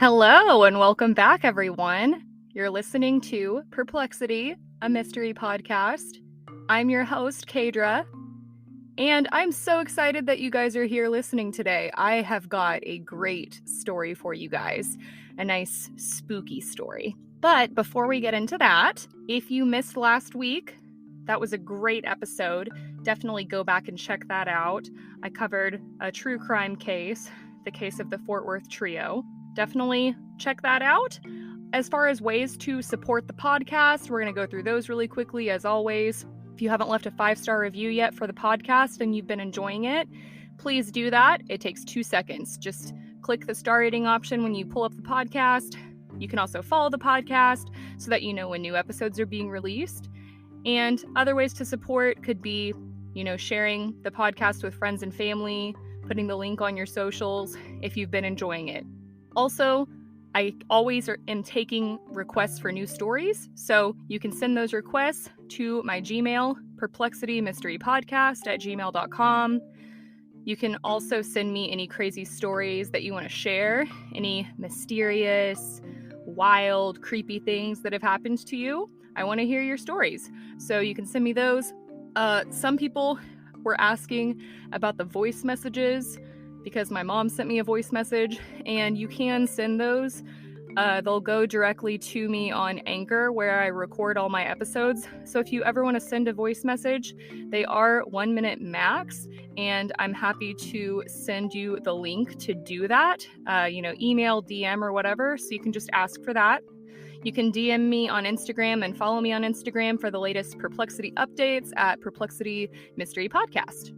Hello and welcome back, everyone. You're listening to Perplexity, a mystery podcast. I'm your host, Kaydra, and I'm so excited that you guys are here listening today. I have got a great story for you guys, a nice spooky story. But before we get into that, if you missed last week, that was a great episode. Definitely go back and check that out. I covered a true crime case, the case of the Fort Worth Trio. Definitely check that out. As far as ways to support the podcast, we're going to go through those really quickly, as always. If you haven't left a 5-star review yet for the podcast and you've been enjoying it, please do that. It takes 2 seconds. Just click the star rating option when you pull up the podcast. You can also follow the podcast so that you know when new episodes are being released. And other ways to support could be, sharing the podcast with friends and family, putting the link on your socials if you've been enjoying it. Also, I always am taking requests for new stories, so you can send those requests to my Gmail, perplexitymysterypodcast@gmail.com. You can also send me any crazy stories that you want to share, any mysterious, wild, creepy things that have happened to you. I want to hear your stories, so you can send me those. Some people were asking about the voice messages, because my mom sent me a voice message, and you can send those. They'll go directly to me on Anchor, where I record all my episodes. So if you ever want to send a voice message, they are 1 minute max, and I'm happy to send you the link to do that. Email, DM, or whatever, so you can just ask for that. You can DM me on Instagram and follow me on Instagram for the latest Perplexity updates at Perplexity Mystery Podcast.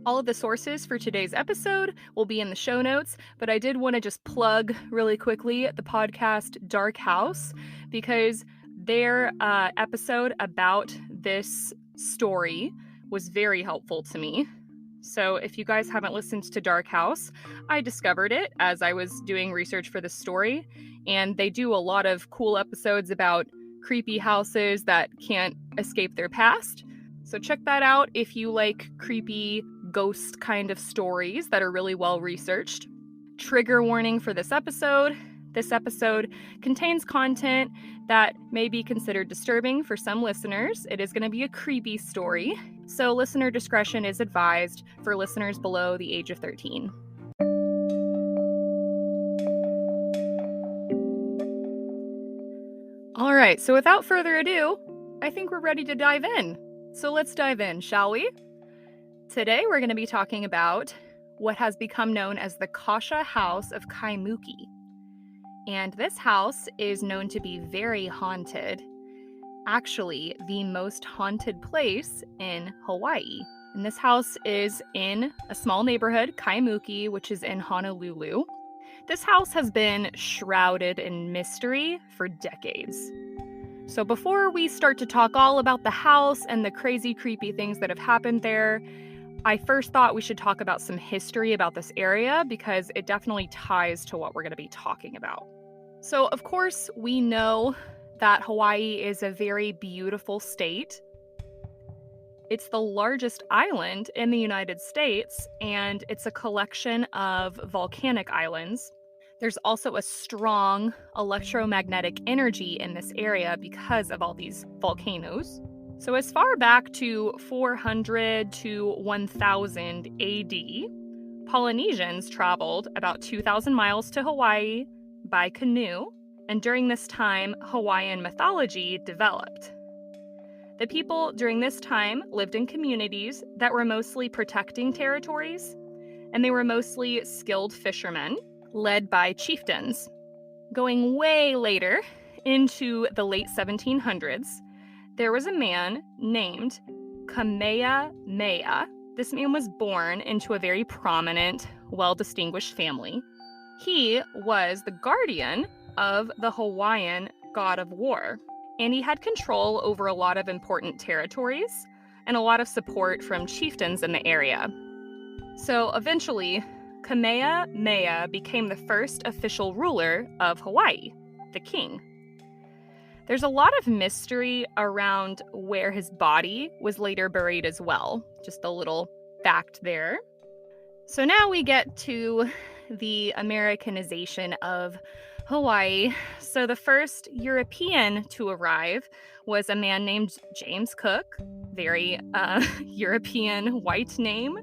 All of the sources for today's episode will be in the show notes, but I did want to just plug really quickly the podcast Dark House, because their episode about this story was very helpful to me. So if you guys haven't listened to Dark House, I discovered it as I was doing research for this story, and they do a lot of cool episodes about creepy houses that can't escape their past. So check that out if you like creepy ghost kind of stories that are really well researched. Trigger warning for this episode. This episode contains content that may be considered disturbing for some listeners. It is going to be a creepy story, so listener discretion is advised for listeners below the age of 13. All right, so without further ado, I think we're ready to dive in. So let's dive in, shall we? Today we're going to be talking about what has become known as the Kasha House of Kaimuki. And this house is known to be very haunted. Actually, the most haunted place in Hawaii. And this house is in a small neighborhood, Kaimuki, which is in Honolulu. This house has been shrouded in mystery for decades. So before we start to talk all about the house and the crazy, creepy things that have happened there, I first thought we should talk about some history about this area, because it definitely ties to what we're going to be talking about. So, of course, we know that Hawaii is a very beautiful state. It's the largest island in the United States, and it's a collection of volcanic islands. There's also a strong electromagnetic energy in this area because of all these volcanoes. So as far back to 400 to 1000 AD, Polynesians traveled about 2,000 miles to Hawaii by canoe, and during this time, Hawaiian mythology developed. The people during this time lived in communities that were mostly protecting territories, and they were mostly skilled fishermen, led by chieftains. Going way later, into the late 1700s, there was a man named Kamehameha. This man was born into a very prominent, well-distinguished family. He was the guardian of the Hawaiian god of war, and he had control over a lot of important territories and a lot of support from chieftains in the area. So eventually, Kamehameha became the first official ruler of Hawaii, the king. There's a lot of mystery around where his body was later buried as well. Just a little fact there. So now we get to the Americanization of Hawaii. So the first European to arrive was a man named James Cook, very European white name.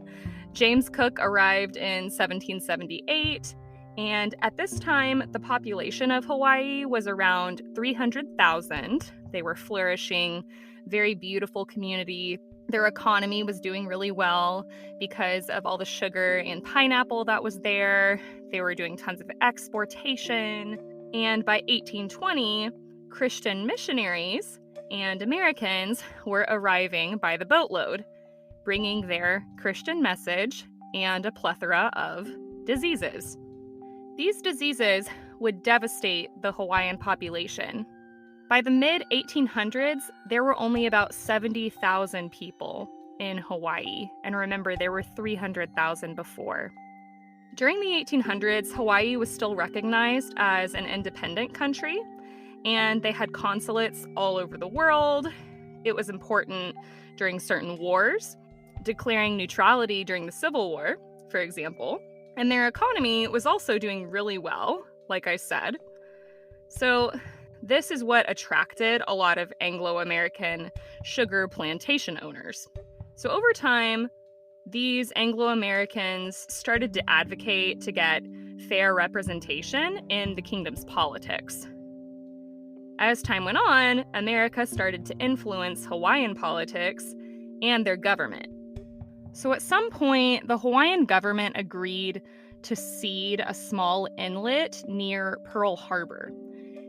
James Cook arrived in 1778, and at this time, the population of Hawaii was around 300,000. They were flourishing, very beautiful community. Their economy was doing really well because of all the sugar and pineapple that was there. They were doing tons of exportation. And by 1820, Christian missionaries and Americans were arriving by the boatload, bringing their Christian message and a plethora of diseases. These diseases would devastate the Hawaiian population. By the mid-1800s, there were only about 70,000 people in Hawaii. And remember, there were 300,000 before. During the 1800s, Hawaii was still recognized as an independent country, and they had consulates all over the world. It was important during certain wars, declaring neutrality during the Civil War, for example. And their economy was also doing really well, like I said. So this is what attracted a lot of Anglo-American sugar plantation owners. So over time, these Anglo-Americans started to advocate to get fair representation in the kingdom's politics. As time went on, America started to influence Hawaiian politics and their government. So at some point, the Hawaiian government agreed to cede a small inlet near Pearl Harbor.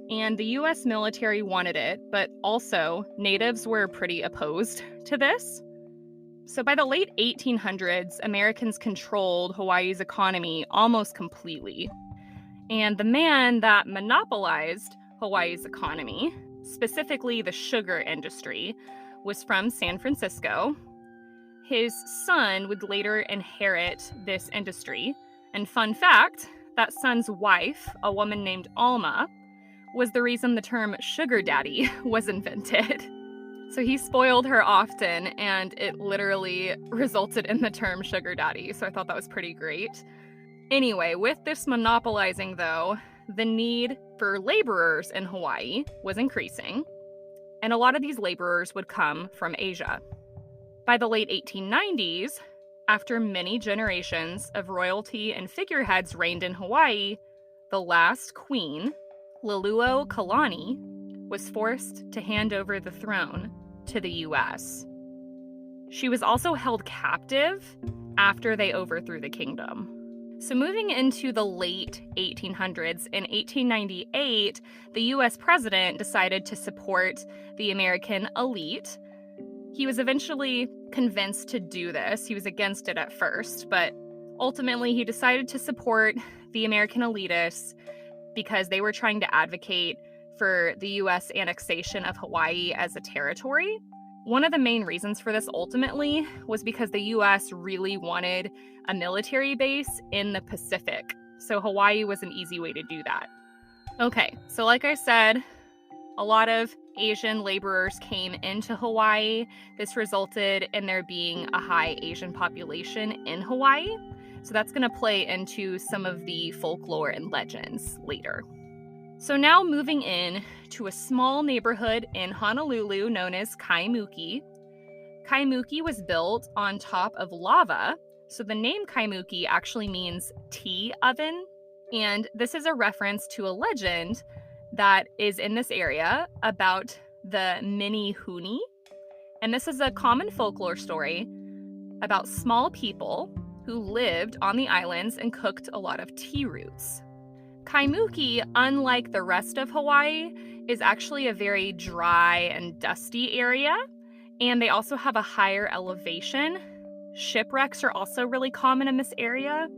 And the US military wanted it, but also natives were pretty opposed to this. So by the late 1800s, Americans controlled Hawaii's economy almost completely. And the man that monopolized Hawaii's economy, specifically the sugar industry, was from San Francisco. His son would later inherit this industry. And fun fact, that son's wife, a woman named Alma, was the reason the term sugar daddy was invented. So he spoiled her often, and it literally resulted in the term sugar daddy. So I thought that was pretty great. Anyway, with this monopolizing, though, the need for laborers in Hawaii was increasing, and a lot of these laborers would come from Asia. By the late 1890s, after many generations of royalty and figureheads reigned in Hawaii, the last queen, Luluo Kalani, was forced to hand over the throne to the US. She was also held captive after they overthrew the kingdom. So moving into the late 1800s, in 1898, the US president decided to support the American elite. He was eventually convinced to do this. He was against it at first, but ultimately he decided to support the American elitists because they were trying to advocate for the US annexation of Hawaii as a territory. One of the main reasons for this ultimately was because the US really wanted a military base in the Pacific. So Hawaii was an easy way to do that. Okay, so like I said, a lot of Asian laborers came into Hawaii. This resulted in there being a high Asian population in Hawaii. So that's going to play into some of the folklore and legends later. So now moving in to a small neighborhood in Honolulu known as Kaimuki. Kaimuki was built on top of lava. So the name Kaimuki actually means tea oven. And this is a reference to a legend that is in this area about the mini huni. And this is a common folklore story about small people who lived on the islands and cooked a lot of tea roots. Kaimuki, unlike the rest of Hawaii, is actually a very dry and dusty area, and they also have a higher elevation. Shipwrecks are also really common in this area,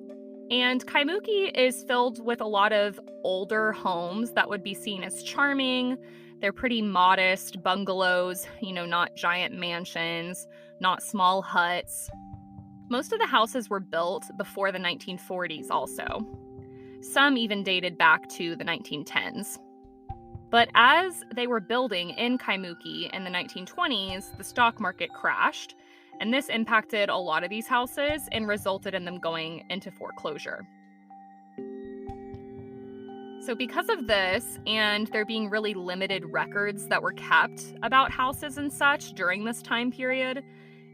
and Kaimuki is filled with a lot of older homes that would be seen as charming. They're pretty modest bungalows, not giant mansions, not small huts. Most of the houses were built before the 1940s also. Some even dated back to the 1910s. But as they were building in Kaimuki in the 1920s, the stock market crashed, and this impacted a lot of these houses and resulted in them going into foreclosure. So because of this, and there being really limited records that were kept about houses and such during this time period,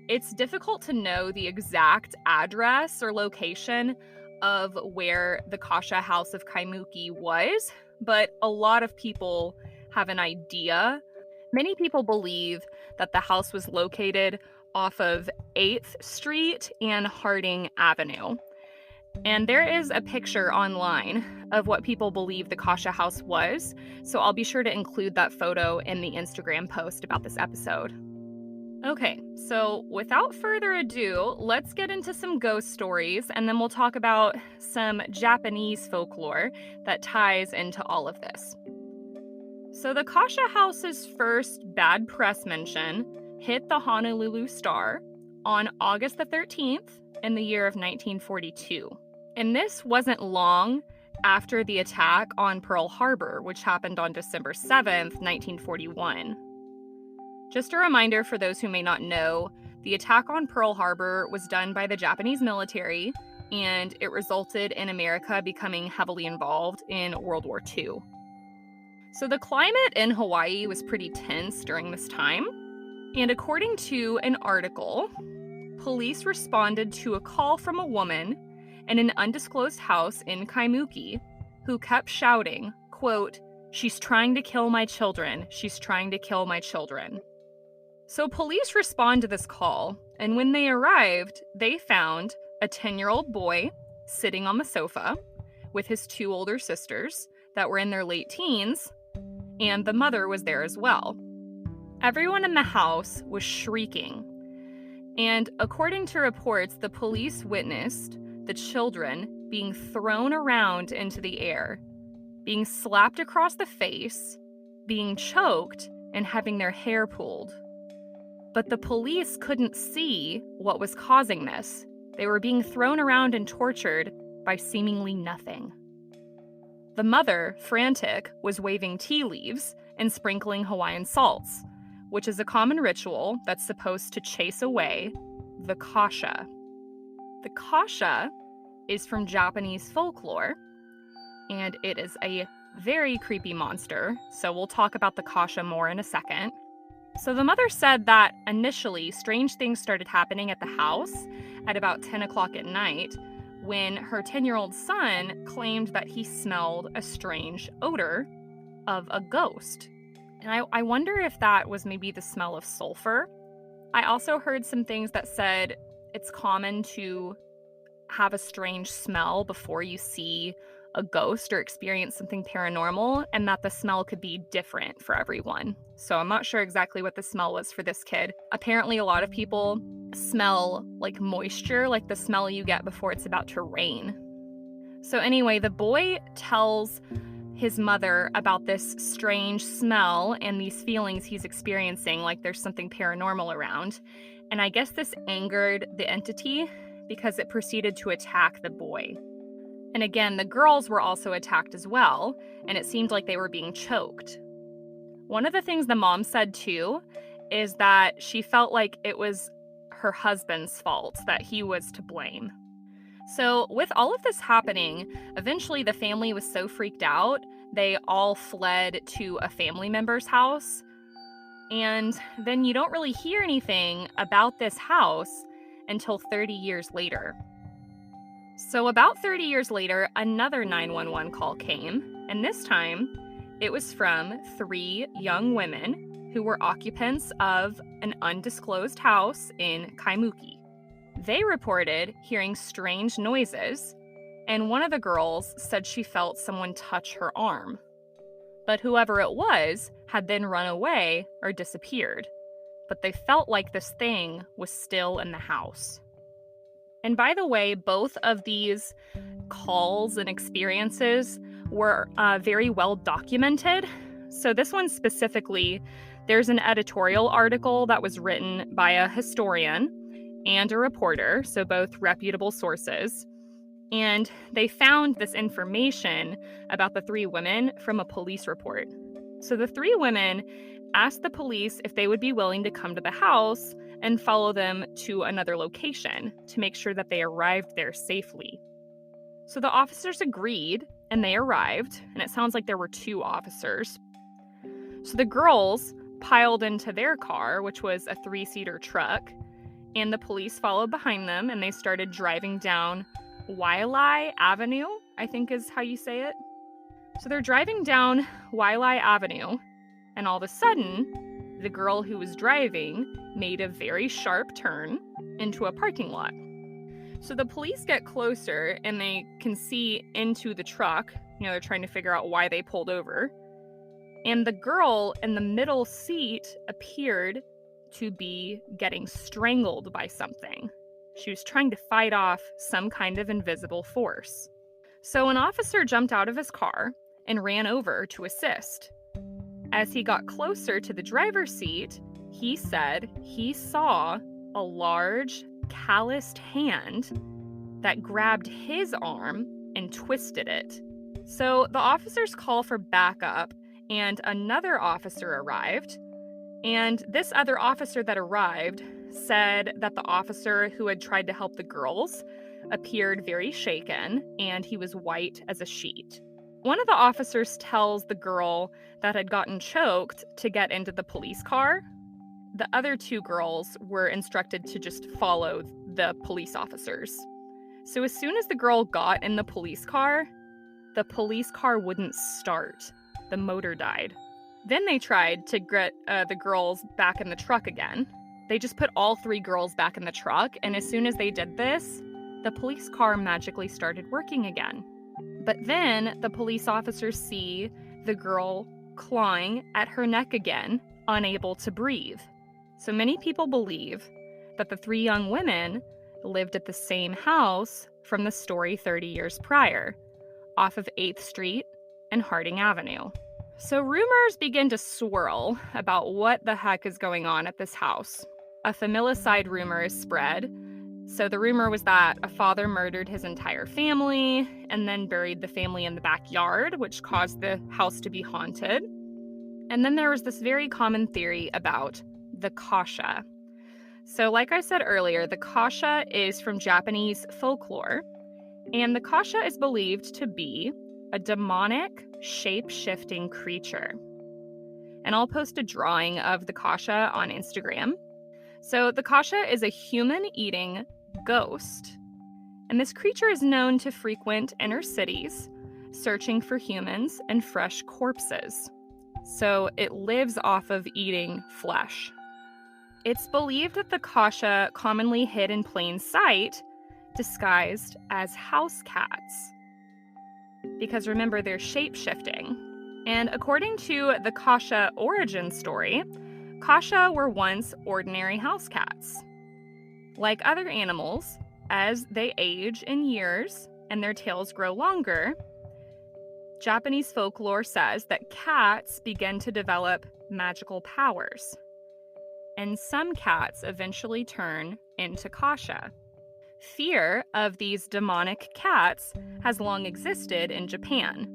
it's difficult to know the exact address or location of where the Kasha House of Kaimuki was, but a lot of people have an idea. Many people believe that the house was located off of 8th Street and Harding Avenue. And there is a picture online of what people believe the Kasha House was, so I'll be sure to include that photo in the Instagram post about this episode. Okay, so without further ado, let's get into some ghost stories, and then we'll talk about some Japanese folklore that ties into all of this. So the Kasha House's first bad press mention hit the Honolulu Star on August the 13th in the year of 1942. And this wasn't long after the attack on Pearl Harbor, which happened on December 7th, 1941. Just a reminder for those who may not know, the attack on Pearl Harbor was done by the Japanese military, and it resulted in America becoming heavily involved in World War II. So the climate in Hawaii was pretty tense during this time, and according to an article, police responded to a call from a woman in an undisclosed house in Kaimuki who kept shouting, quote, "She's trying to kill my children. She's trying to kill my children." So police respond to this call, and when they arrived, they found a 10-year-old boy sitting on the sofa with his 2 older sisters that were in their late teens, and the mother was there as well. Everyone in the house was shrieking, and according to reports, the police witnessed the children being thrown around into the air, being slapped across the face, being choked, and having their hair pulled. But the police couldn't see what was causing this. They were being thrown around and tortured by seemingly nothing. The mother, frantic, was waving tea leaves and sprinkling Hawaiian salts, which is a common ritual that's supposed to chase away the Kasha. The Kasha is from Japanese folklore, and it is a very creepy monster, so we'll talk about the Kasha more in a second. So the mother said that initially strange things started happening at the house at about 10 o'clock at night when her 10-year-old son claimed that he smelled a strange odor of a ghost. And I wonder if that was maybe the smell of sulfur. I also heard some things that said it's common to have a strange smell before you see a ghost or experience something paranormal, and that the smell could be different for everyone. So I'm not sure exactly what the smell was for this kid. Apparently a lot of people smell like moisture, like the smell you get before it's about to rain. So anyway, the boy tells his mother about this strange smell and these feelings he's experiencing, like there's something paranormal around. And I guess this angered the entity because it proceeded to attack the boy. And again, the girls were also attacked as well, and it seemed like they were being choked. One of the things the mom said too is that she felt like it was her husband's fault, that he was to blame. So with all of this happening, eventually the family was so freaked out, they all fled to a family member's house. And then you don't really hear anything about this house until 30 years later. So about 30 years later, another 911 call came, and this time it was from 3 young women who were occupants of an undisclosed house in Kaimuki. They reported hearing strange noises, and one of the girls said she felt someone touch her arm. But whoever it was had then run away or disappeared, but they felt like this thing was still in the house. And by the way, both of these calls and experiences were very well documented. So this one specifically, there's an editorial article that was written by a historian and a reporter, so both reputable sources. And they found this information about the 3 women from a police report. So the 3 women asked the police if they would be willing to come to the house and follow them to another location to make sure that they arrived there safely. So the officers agreed, and they arrived, and it sounds like there were 2 officers. So the girls piled into their car, which was a 3-seater truck, and the police followed behind them, and they started driving down Waialae Avenue, I think is how you say it. So they're driving down Waialae Avenue, and all of a sudden, the girl who was driving made a very sharp turn into a parking lot. So the police get closer, and they can see into the truck. They're trying to figure out why they pulled over. And the girl in the middle seat appeared to be getting strangled by something. She was trying to fight off some kind of invisible force. So an officer jumped out of his car and ran over to assist. As he got closer to the driver's seat, he said he saw a large, calloused hand that grabbed his arm and twisted it. So the officers call for backup, and another officer arrived. And this other officer that arrived said that the officer who had tried to help the girls appeared very shaken, and he was white as a sheet. One of the officers tells the girl that had gotten choked to get into the police car. The other 2 girls were instructed to just follow the police officers. So as soon as the girl got in the police car wouldn't start. The motor died. Then they tried to get the girls back in the truck again. They just put all 3 girls back in the truck, and as soon as they did this, the police car magically started working again. But then the police officers see the girl clawing at her neck again, unable to breathe. So many people believe that the 3 young women lived at the same house from the story 30 years prior, off of 8th Street and Harding Avenue. So rumors begin to swirl about what the heck is going on at this house. A familicide rumor is spread. So the rumor was that a father murdered his entire family and then buried the family in the backyard, which caused the house to be haunted. And then there was this very common theory about the Kasha. So like I said earlier, the Kasha is from Japanese folklore, and the Kasha is believed to be a demonic, shape-shifting creature. And I'll post a drawing of the Kasha on Instagram. So the Kasha is a human-eating ghost, and this creature is known to frequent inner cities, searching for humans and fresh corpses. So it lives off of eating flesh. It's believed that the Kasha commonly hid in plain sight, disguised as house cats. Because remember, they're shape-shifting. And according to the Kasha origin story, Kasha were once ordinary house cats. Like other animals, as they age in years and their tails grow longer, Japanese folklore says that cats begin to develop magical powers. And some cats eventually turn into Kasha. Fear of these demonic cats has long existed in Japan.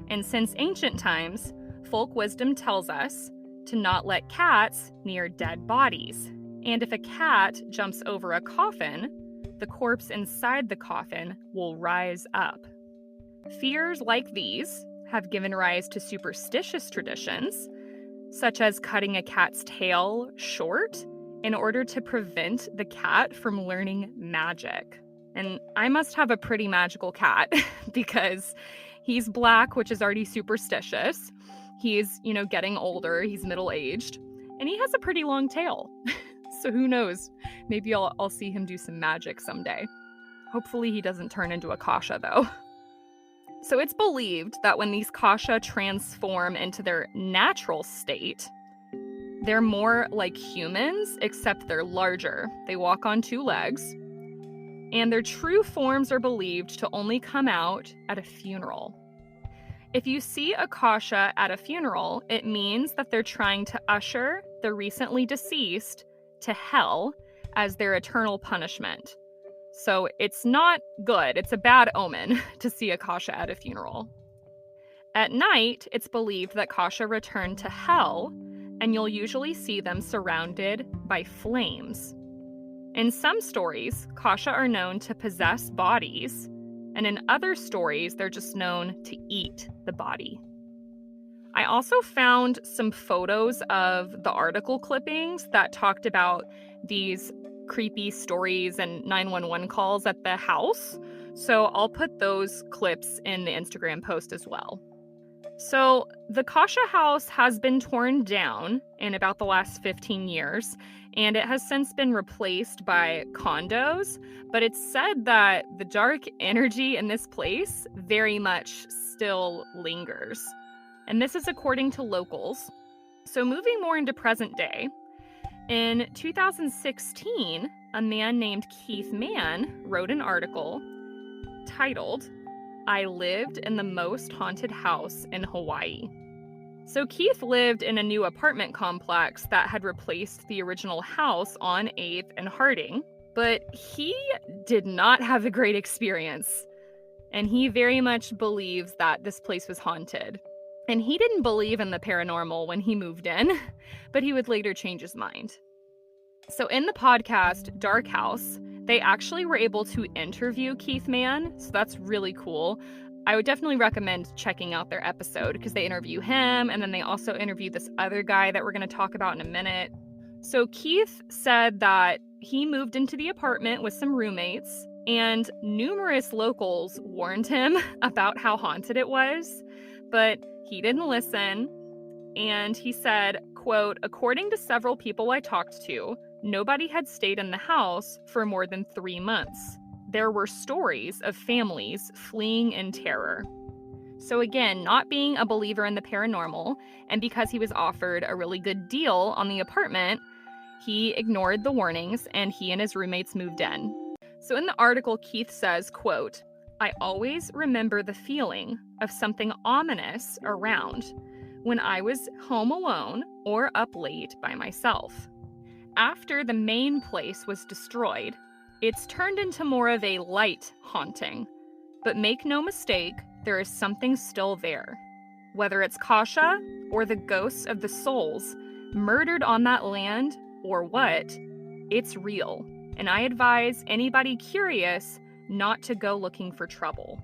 And since ancient times, folk wisdom tells us to not let cats near dead bodies. And if a cat jumps over a coffin, the corpse inside the coffin will rise up. Fears like these have given rise to superstitious traditions, such as cutting a cat's tail short in order to prevent the cat from learning magic. And I must have a pretty magical cat because he's black, which is already superstitious. He's, getting older, he's middle-aged, and he has a pretty long tail. So who knows? Maybe I'll see him do some magic someday. Hopefully he doesn't turn into a Kasha, though. So it's believed that when these Kasha transform into their natural state, they're more like humans, except they're larger. They walk on 2 legs, and their true forms are believed to only come out at a funeral. If you see a Kasha at a funeral, it means that they're trying to usher the recently deceased to hell as their eternal punishment. So it's not good. It's a bad omen to see a Kasha at a funeral. At night, it's believed that Kasha return to hell, and you'll usually see them surrounded by flames. In some stories, Kasha are known to possess bodies And in other stories, they're just known to eat the body. I also found some photos of the article clippings that talked about these creepy stories and 911 calls at the house. So I'll put those clips in the Instagram post as well. So the Kasha house has been torn down in about the last 15 years, and it has since been replaced by condos, but it's said that the dark energy in this place very much still lingers. And this is according to locals. So moving more into present day, in 2016, a man named Keith Mann wrote an article titled, "I lived in the most haunted house in Hawaii." So Keith lived in a new apartment complex that had replaced the original house on 8th and Harding, but he did not have a great experience. And he very much believes that this place was haunted. And he didn't believe in the paranormal when he moved in, but he would later change his mind. So in the podcast, Dark House, they actually were able to interview Keith Mann, so that's really cool. I would definitely recommend checking out their episode because they interview him, and then they also interview this other guy that we're going to talk about in a minute. So Keith said that he moved into the apartment with some roommates, and numerous locals warned him about how haunted it was, but he didn't listen. And he said, quote, "According to several people I talked to, nobody had stayed in the house for more than 3 months. There were stories of families fleeing in terror." So again, not being a believer in the paranormal, and because he was offered a really good deal on the apartment, he ignored the warnings and he and his roommates moved in. So in the article, Keith says, quote, "I always remember the feeling of something ominous around when I was home alone or up late by myself. After the main place was destroyed, it's turned into more of a light haunting. But make no mistake, there is something still there. Whether it's Kasha or the ghosts of the souls murdered on that land or what, it's real. And I advise anybody curious not to go looking for trouble.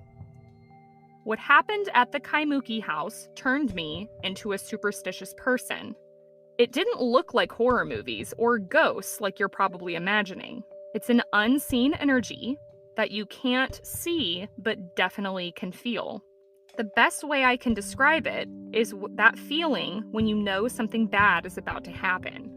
What happened at the Kaimuki house turned me into a superstitious person. It didn't look like horror movies or ghosts like you're probably imagining. It's an unseen energy that you can't see but definitely can feel. The best way I can describe it is that feeling when you know something bad is about to happen.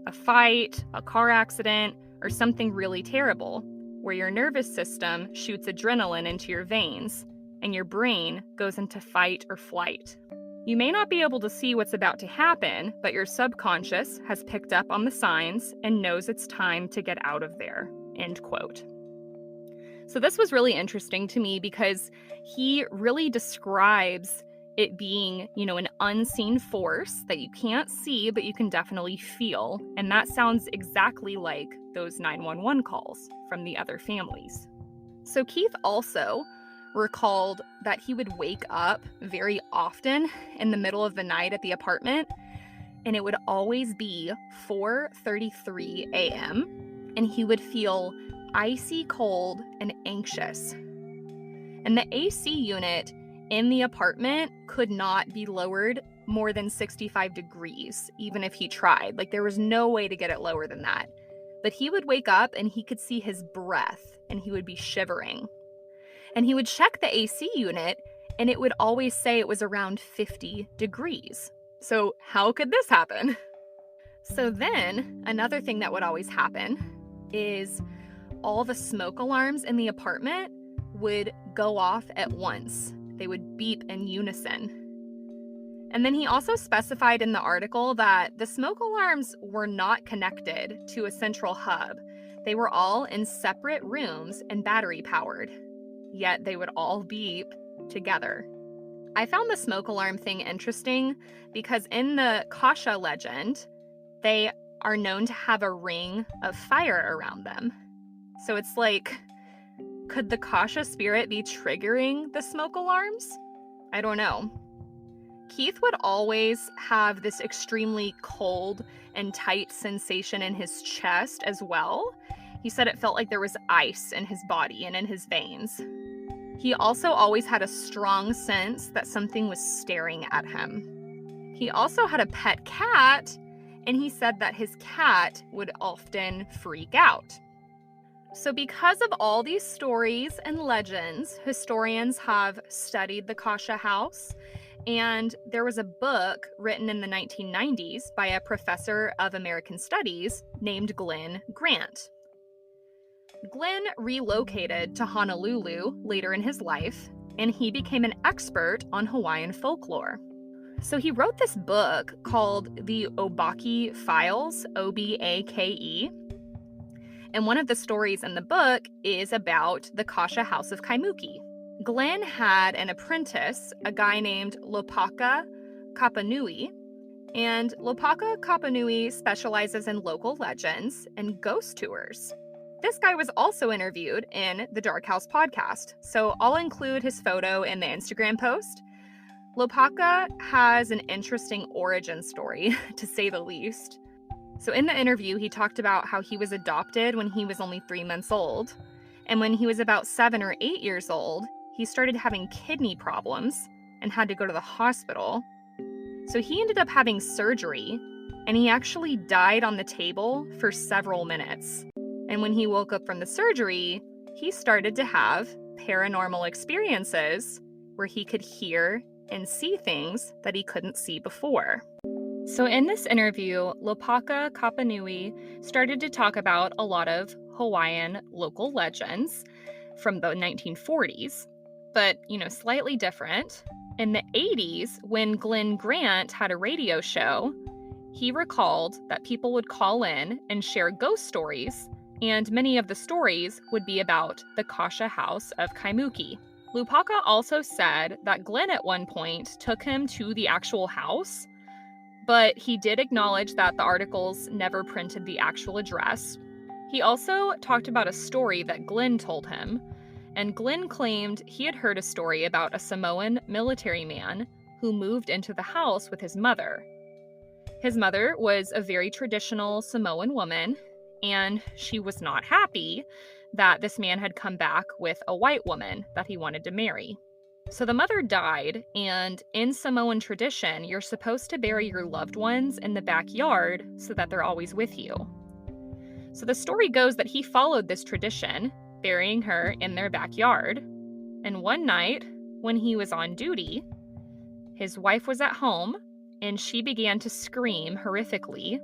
A fight, a car accident, or something really terrible, where your nervous system shoots adrenaline into your veins and your brain goes into fight or flight. You may not be able to see what's about to happen, but your subconscious has picked up on the signs and knows it's time to get out of there." End quote. So this was really interesting to me because he really describes it being, an unseen force that you can't see, but you can definitely feel. And that sounds exactly like those 911 calls from the other families. So Keith also recalled that he would wake up very often in the middle of the night at the apartment, and it would always be 4:33 a.m., and he would feel icy cold and anxious. And the AC unit in the apartment could not be lowered more than 65 degrees, even if he tried. Like, there was no way to get it lower than that. But he would wake up and he could see his breath, and he would be shivering. And he would check the AC unit, and it would always say it was around 50 degrees. So how could this happen? So then, another thing that would always happen is all the smoke alarms in the apartment would go off at once. They would beep in unison. And then he also specified in the article that the smoke alarms were not connected to a central hub. They were all in separate rooms and battery powered, yet they would all beep together. I found the smoke alarm thing interesting because in the Kasha legend, they are known to have a ring of fire around them. So it's like, could the Kasha spirit be triggering the smoke alarms? I don't know. Keith would always have this extremely cold and tight sensation in his chest as well. He said it felt like there was ice in his body and in his veins. He also always had a strong sense that something was staring at him. He also had a pet cat, and he said that his cat would often freak out. So because of all these stories and legends, historians have studied the Kasha house, and there was a book written in the 1990s by a professor of American Studies named Glenn Grant. Glenn relocated to Honolulu later in his life, and he became an expert on Hawaiian folklore. So he wrote this book called the Obake Files, Obake, and one of the stories in the book is about the Kasha house of Kaimuki. Glenn had an apprentice, a guy named Lopaka Kapanui, and Lopaka Kapanui specializes in local legends and ghost tours. This guy was also interviewed in the Dark House podcast, so I'll include his photo in the Instagram post. Lopaka has an interesting origin story, to say the least. So in the interview, he talked about how he was adopted when he was only 3 months old, and when he was about 7 or 8 years old, he started having kidney problems and had to go to the hospital. So he ended up having surgery, and he actually died on the table for several minutes. And when he woke up from the surgery, he started to have paranormal experiences where he could hear and see things that he couldn't see before. So in this interview, Lopaka Kapanui started to talk about a lot of Hawaiian local legends from the 1940s, but, slightly different. In the 80s, when Glenn Grant had a radio show, he recalled that people would call in and share ghost stories, and many of the stories would be about the Kasha house of Kaimuki. Lopaka also said that Glenn at one point took him to the actual house, but he did acknowledge that the articles never printed the actual address. He also talked about a story that Glenn told him, and Glenn claimed he had heard a story about a Samoan military man who moved into the house with his mother. His mother was a very traditional Samoan woman, and she was not happy that this man had come back with a white woman that he wanted to marry. So the mother died, and in Samoan tradition, you're supposed to bury your loved ones in the backyard so that they're always with you. So the story goes that he followed this tradition, burying her in their backyard. And one night, when he was on duty, his wife was at home, and she began to scream horrifically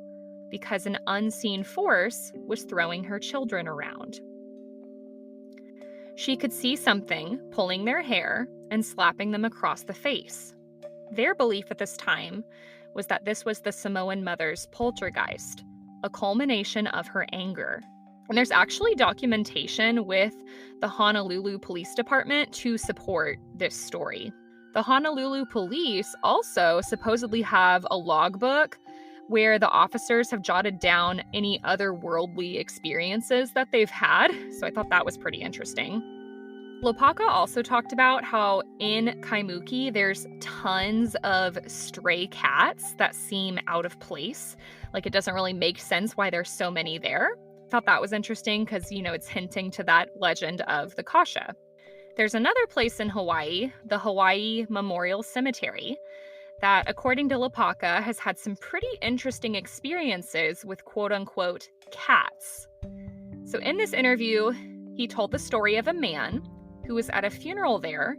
because an unseen force was throwing her children around. She could see something pulling their hair and slapping them across the face. Their belief at this time was that this was the Samoan mother's poltergeist, a culmination of her anger. And there's actually documentation with the Honolulu Police Department to support this story. The Honolulu police also supposedly have a logbook where the officers have jotted down any otherworldly experiences that they've had. So I thought that was pretty interesting. Lopaka also talked about how in Kaimuki, there's tons of stray cats that seem out of place. Like it doesn't really make sense why there's so many there. Thought that was interesting because, it's hinting to that legend of the Kasha. There's another place in Hawaii, the Hawaii Memorial Cemetery, that, according to Lopaka, has had some pretty interesting experiences with quote-unquote cats. So in this interview, he told the story of a man who was at a funeral there,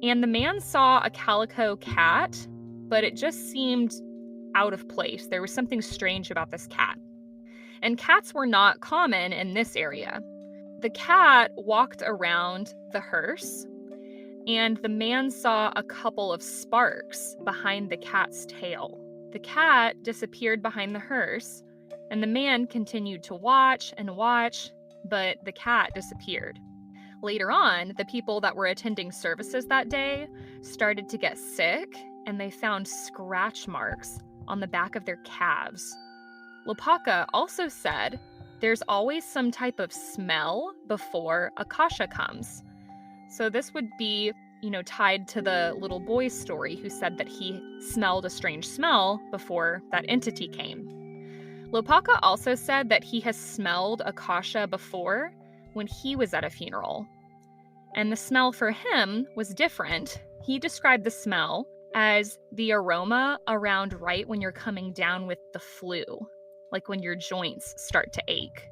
and the man saw a calico cat, but it just seemed out of place. There was something strange about this cat. And cats were not common in this area. The cat walked around the hearse, and the man saw a couple of sparks behind the cat's tail. The cat disappeared behind the hearse, and the man continued to watch and watch, but the cat disappeared. Later on, the people that were attending services that day started to get sick, and they found scratch marks on the back of their calves. Lopaka also said there's always some type of smell before a Kasha comes. So this would be, tied to the little boy's story who said that he smelled a strange smell before that entity came. Lopaka also said that he has smelled a Kasha before when he was at a funeral. And the smell for him was different. He described the smell as the aroma around right when you're coming down with the flu, like when your joints start to ache.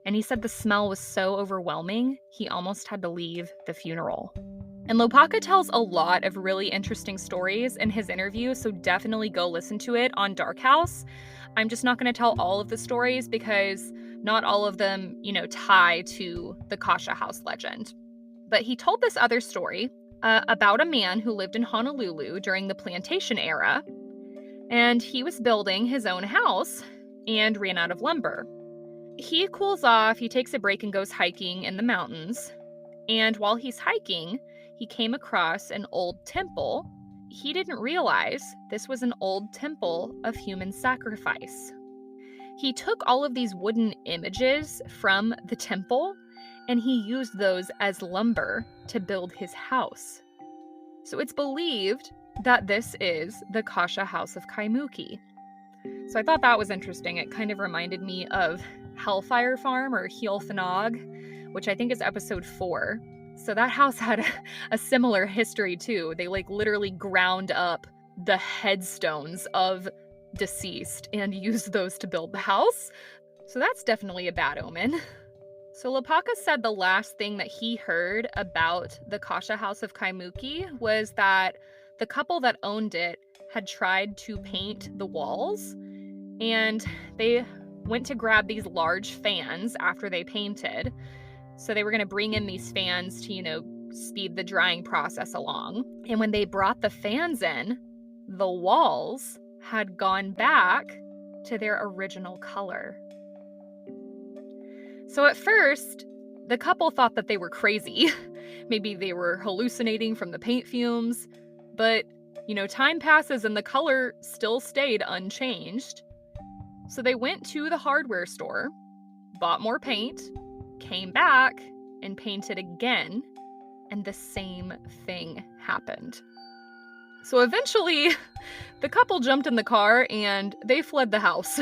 And he said the smell was so overwhelming, he almost had to leave the funeral. And Lopaka tells a lot of really interesting stories in his interview, so definitely go listen to it on Dark House. I'm just not going to tell all of the stories because not all of them, tie to the Kasha House legend. But he told this other story about a man who lived in Honolulu during the plantation era, and he was building his own house and ran out of lumber. He cools off, he takes a break and goes hiking in the mountains, and while he's hiking, he came across an old temple. He didn't realize this was an old temple of human sacrifice. He took all of these wooden images from the temple and he used those as lumber to build his house. So it's believed that this is the Kasha House of Kaimuki. So I thought that was interesting. It kind of reminded me of Hellfire Farm or Heelfanog, which I think is episode 4. So that house had a similar history too. They literally ground up the headstones of deceased and used those to build the house. So that's definitely a bad omen. So Lopaka said the last thing that he heard about the Kasha House of Kaimuki was that the couple that owned it had tried to paint the walls, and they went to grab these large fans after they painted. So they were going to bring in these fans to, speed the drying process along. And when they brought the fans in, the walls had gone back to their original color. So at first, the couple thought that they were crazy. Maybe they were hallucinating from the paint fumes. But, time passes and the color still stayed unchanged. So they went to the hardware store, bought more paint, came back, and painted again, and the same thing happened. So eventually, the couple jumped in the car and they fled the house.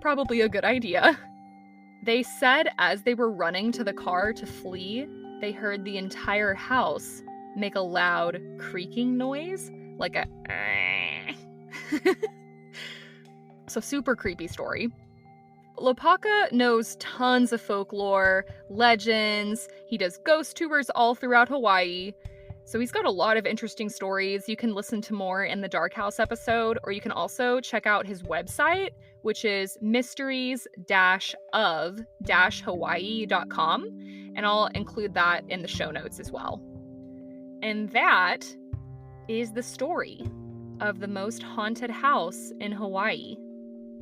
Probably a good idea. They said as they were running to the car to flee, they heard the entire house make a loud creaking noise, like a So super creepy story. Lopaka knows tons of folklore, legends. He does ghost tours all throughout Hawaii. So he's got a lot of interesting stories. You can listen to more in the Dark House episode, or you can also check out his website, which is mysteries-of-hawaii.com. And I'll include that in the show notes as well. And that is the story of the most haunted house in Hawaii,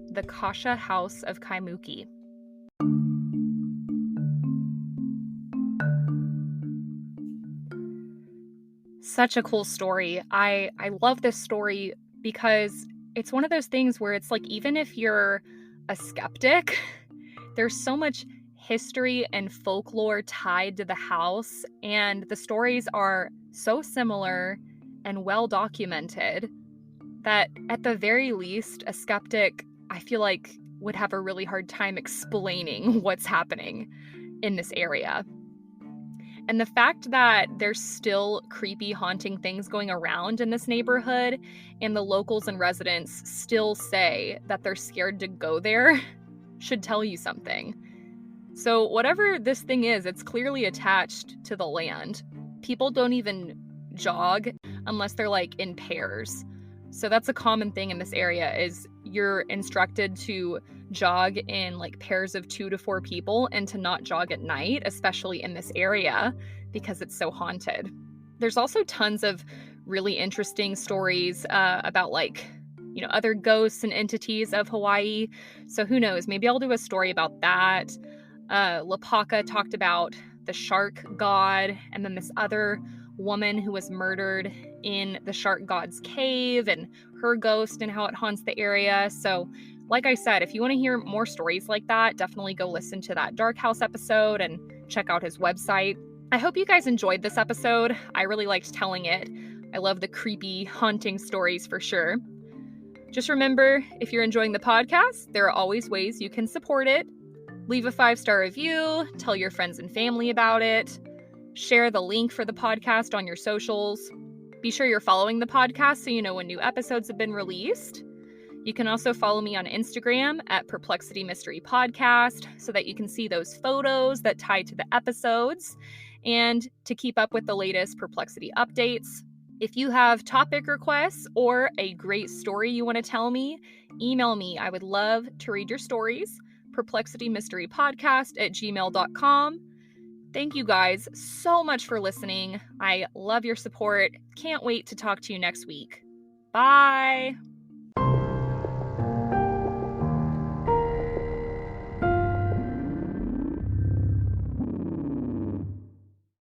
the Kasha House of Kaimuki. Such a cool story. I love this story because it's one of those things where it's like, even if you're a skeptic, there's so much history and folklore tied to the house, and the stories are so similar and well documented that at the very least, a skeptic, I feel like, would have a really hard time explaining what's happening in this area. And the fact that there's still creepy, haunting things going around in this neighborhood, and the locals and residents still say that they're scared to go there, should tell you something. So whatever this thing is, it's clearly attached to the land. People don't even jog unless they're in pairs. So that's a common thing in this area, is you're instructed to jog in pairs of 2 to 4 people and to not jog at night, especially in this area, because it's so haunted. There's also tons of really interesting stories about other ghosts and entities of Hawaii. So who knows, maybe I'll do a story about that. Lopaka talked about the shark god, and then this other woman who was murdered in the shark god's cave, and her ghost and how it haunts the area. So like I said, if you want to hear more stories like that, definitely go listen to that Dark House episode and check out his website. I hope you guys enjoyed this episode. I really liked telling it. I love the creepy, haunting stories for sure. Just remember, if you're enjoying the podcast, there are always ways you can support it. Leave a 5-star review, tell your friends and family about it. Share the link for the podcast on your socials. Be sure you're following the podcast so you know when new episodes have been released. You can also follow me on Instagram at Perplexity Mystery Podcast so that you can see those photos that tie to the episodes and to keep up with the latest Perplexity updates. If you have topic requests or a great story you want to tell me, email me. I would love to read your stories. perplexitymysterypodcast@gmail.com. Thank you guys so much for listening. I love your support. Can't wait to talk to you next week. Bye.